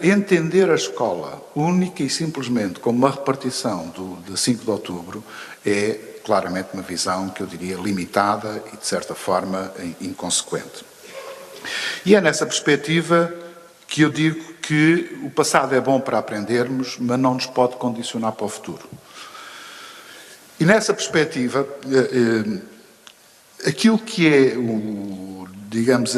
Entender a escola única e simplesmente como uma repartição de 5 de outubro é claramente uma visão que eu diria limitada e, de certa forma, inconsequente. E é nessa perspectiva que eu digo que o passado é bom para aprendermos, mas não nos pode condicionar para o futuro. E nessa perspectiva, aquilo que é digamos,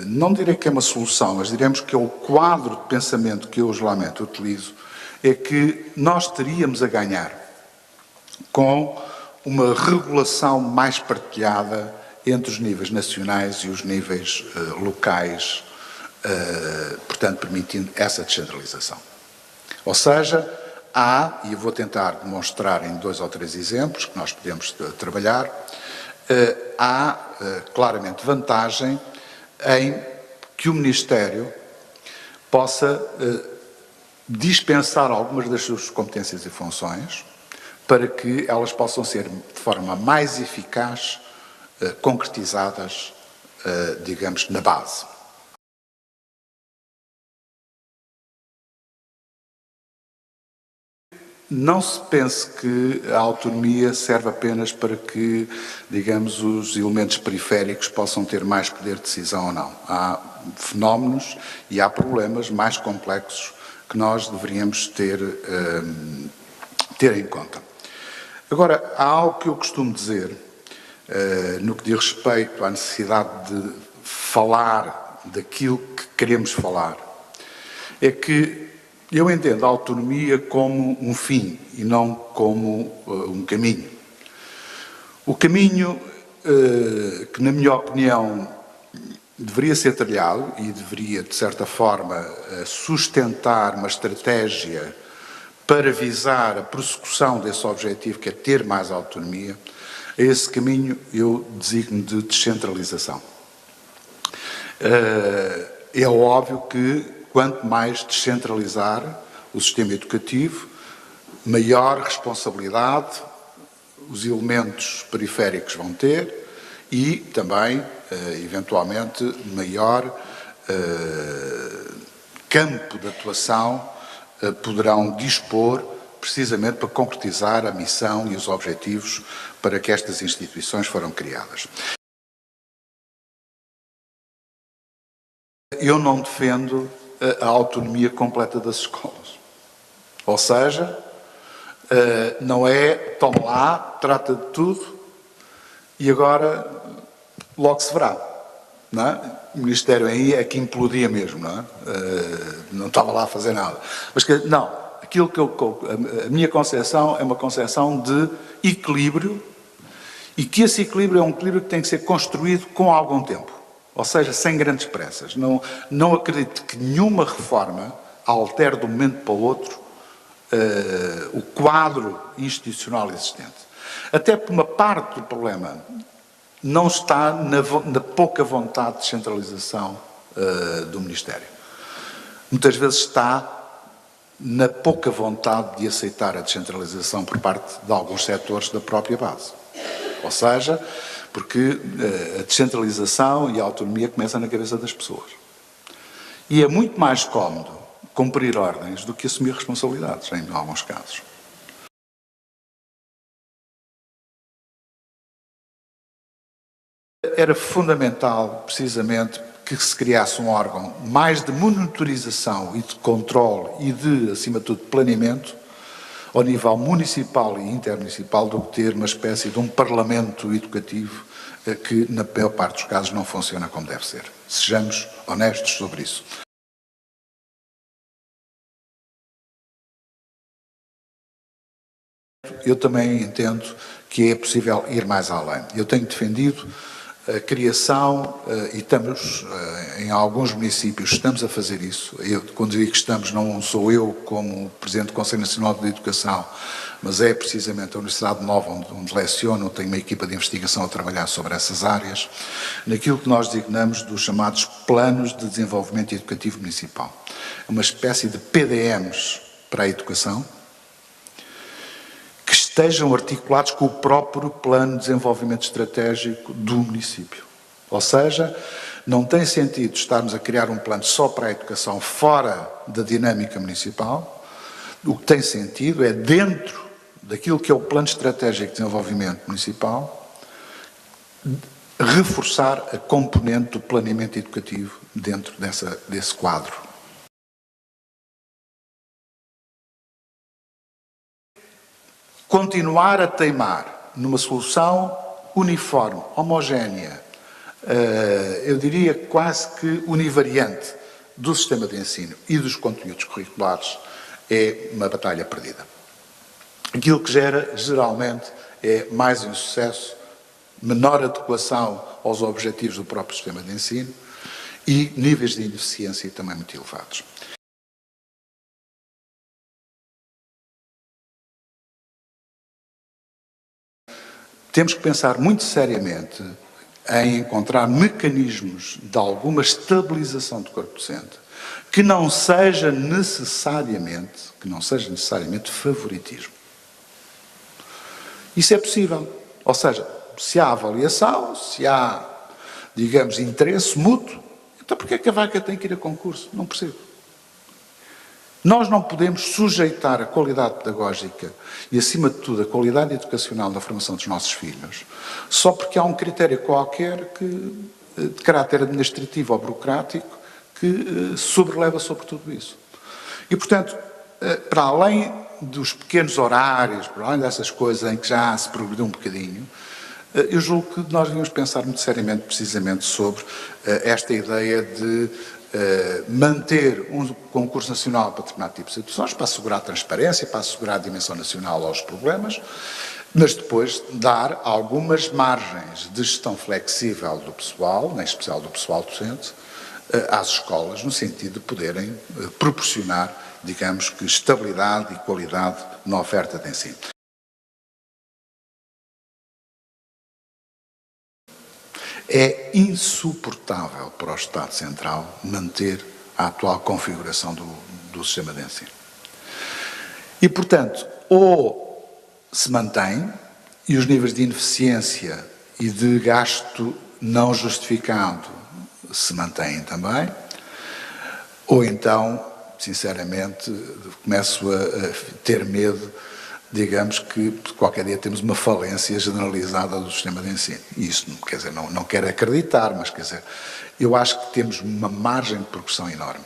não direi que é uma solução, mas diremos que é o quadro de pensamento que eu geralmente utilizo, é que nós teríamos a ganhar com uma regulação mais partilhada entre os níveis nacionais e os níveis locais, portanto, permitindo essa descentralização. Ou seja, há, e eu vou tentar demonstrar em 2 ou 3 exemplos que nós podemos trabalhar, há claramente vantagem em que o Ministério possa dispensar algumas das suas competências e funções para que elas possam ser de forma mais eficaz concretizadas, digamos, na base. Não se pense que a autonomia serve apenas para que, digamos, os elementos periféricos possam ter mais poder de decisão ou não. Há fenómenos e há problemas mais complexos que nós deveríamos ter em conta. Agora, há algo que eu costumo dizer, no que diz respeito à necessidade de falar daquilo que queremos falar, é que eu entendo a autonomia como um fim e não como um caminho. O caminho que, na minha opinião, deveria ser trilhado e deveria, de certa forma, sustentar uma estratégia para visar a prossecução desse objetivo, que é ter mais autonomia, a esse caminho eu designo de descentralização. É óbvio que quanto mais descentralizar o sistema educativo, maior responsabilidade os elementos periféricos vão ter e também, eventualmente, maior campo de atuação poderão dispor precisamente para concretizar a missão e os objetivos para que estas instituições foram criadas. Eu não defendo a autonomia completa das escolas. Ou seja, não é, toma lá, trata de tudo e agora logo se verá. Não é? O Ministério aí é que implodia mesmo, não é? Não estava lá a fazer nada. Mas não, aquilo que a minha concepção é uma concepção de equilíbrio e que esse equilíbrio é um equilíbrio que tem que ser construído com algum tempo. Ou seja, sem grandes pressas. Não acredito que nenhuma reforma altere de um momento para o outro o quadro institucional existente. Até porque uma parte do problema não está na pouca vontade de descentralização do Ministério. Muitas vezes está na pouca vontade de aceitar a descentralização por parte de alguns setores da própria base. Ou seja, porque a descentralização e a autonomia começam na cabeça das pessoas. E é muito mais cómodo cumprir ordens do que assumir responsabilidades, em alguns casos. Era fundamental, precisamente, que se criasse um órgão mais de monitorização e de controle e de, acima de tudo, planeamento, ao nível municipal e intermunicipal, do que ter uma espécie de um parlamento educativo que, na maior parte dos casos, não funciona como deve ser. Sejamos honestos sobre isso. Eu também entendo que é possível ir mais além. Eu tenho defendido a criação, e estamos, em alguns municípios, estamos a fazer isso. Quando digo que estamos, não sou eu como Presidente do Conselho Nacional de Educação, mas é precisamente a Universidade Nova onde leciono, tenho uma equipa de investigação a trabalhar sobre essas áreas, naquilo que nós designamos dos chamados Planos de Desenvolvimento Educativo Municipal. É uma espécie de PDMs para a educação, que estejam articulados com o próprio Plano de Desenvolvimento Estratégico do município. Ou seja, Não tem sentido estarmos a criar um plano só para a educação fora da dinâmica municipal. O que tem sentido é, dentro daquilo que é o Plano Estratégico de Desenvolvimento Municipal, reforçar a componente do planeamento educativo dentro desse quadro. Continuar a teimar numa solução uniforme, homogénea, eu diria quase que univariante do sistema de ensino e dos conteúdos curriculares, é uma batalha perdida. Aquilo que gera, geralmente, é mais insucesso, menor adequação aos objetivos do próprio sistema de ensino e níveis de ineficiência também muito elevados. Temos que pensar muito seriamente em encontrar mecanismos de alguma estabilização do corpo docente que não seja necessariamente favoritismo. Isso é possível. Ou seja, se há avaliação, se há, digamos, interesse mútuo, então porquê é que a vaca tem que ir a concurso? Não percebo. Nós não podemos sujeitar a qualidade pedagógica e, acima de tudo, a qualidade educacional da formação dos nossos filhos só porque há um critério qualquer de caráter administrativo ou burocrático que sobreleva sobre tudo isso. E, portanto, para além dos pequenos horários, para além dessas coisas em que já se progrediu um bocadinho, eu julgo que nós devíamos pensar muito seriamente, precisamente, sobre esta ideia de manter um concurso nacional para determinado tipo de situações, para assegurar a transparência, para assegurar a dimensão nacional aos problemas, mas depois dar algumas margens de gestão flexível do pessoal, em especial do pessoal docente, às escolas, no sentido de poderem proporcionar, digamos que, estabilidade e qualidade na oferta de ensino. É insuportável para o Estado Central manter a atual configuração do sistema de ensino. E, portanto, ou se mantém, e os níveis de ineficiência e de gasto não justificado se mantêm também, ou então, sinceramente, começo a ter medo, digamos que qualquer dia temos uma falência generalizada do sistema de ensino. E isso, quer dizer, não quero acreditar, mas quer dizer, eu acho que temos uma margem de progressão enorme.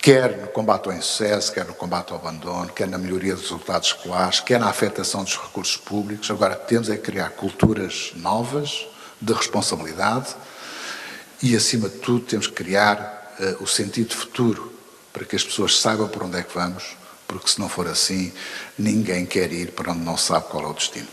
Quer no combate ao insucesso, quer no combate ao abandono, quer na melhoria dos resultados escolares, quer na afetação dos recursos públicos. Agora, temos é que criar culturas novas, de responsabilidade e, acima de tudo, temos que criar o sentido de futuro para que as pessoas saibam por onde é que vamos, porque se não for assim, ninguém quer ir para onde não sabe qual é o destino.